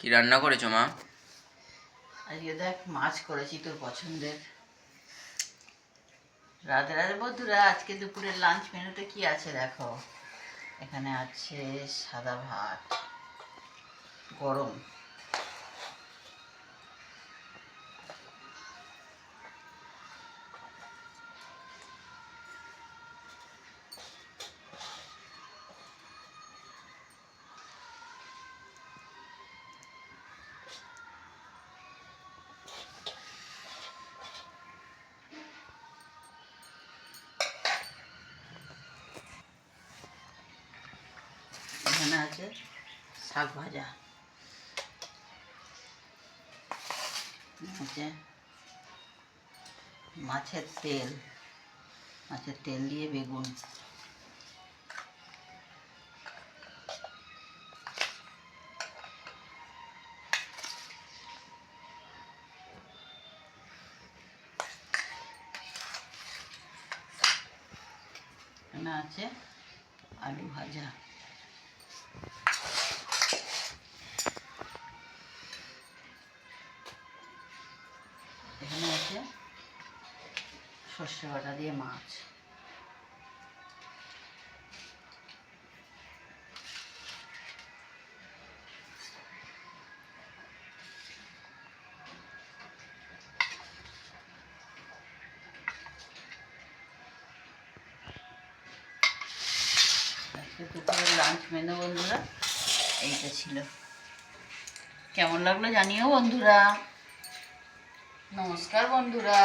কি রান্না করেছো মা? আজকে দেখ মাছ করেছি তোর পছন্দের। রাধে রাধে বন্ধুরা, আজকে দুপুরের লাঞ্চ মেনুতে কি আছে দেখো। এখানে আছে সাদা ভাত, গরম, এখানে আছে শাক ভাজা, আছে মাছের তেল দিয়ে বেগুন, এখানে আছে আলু ভাজা, এখানে আছে সর্ষে বাটা দিয়ে মাছ। দুপুরের লাঞ্চ মেনু বন্ধুরা এইটা ছিল। কেমন লাগলো জানিও বন্ধুরা। নমস্কার বন্ধুরা।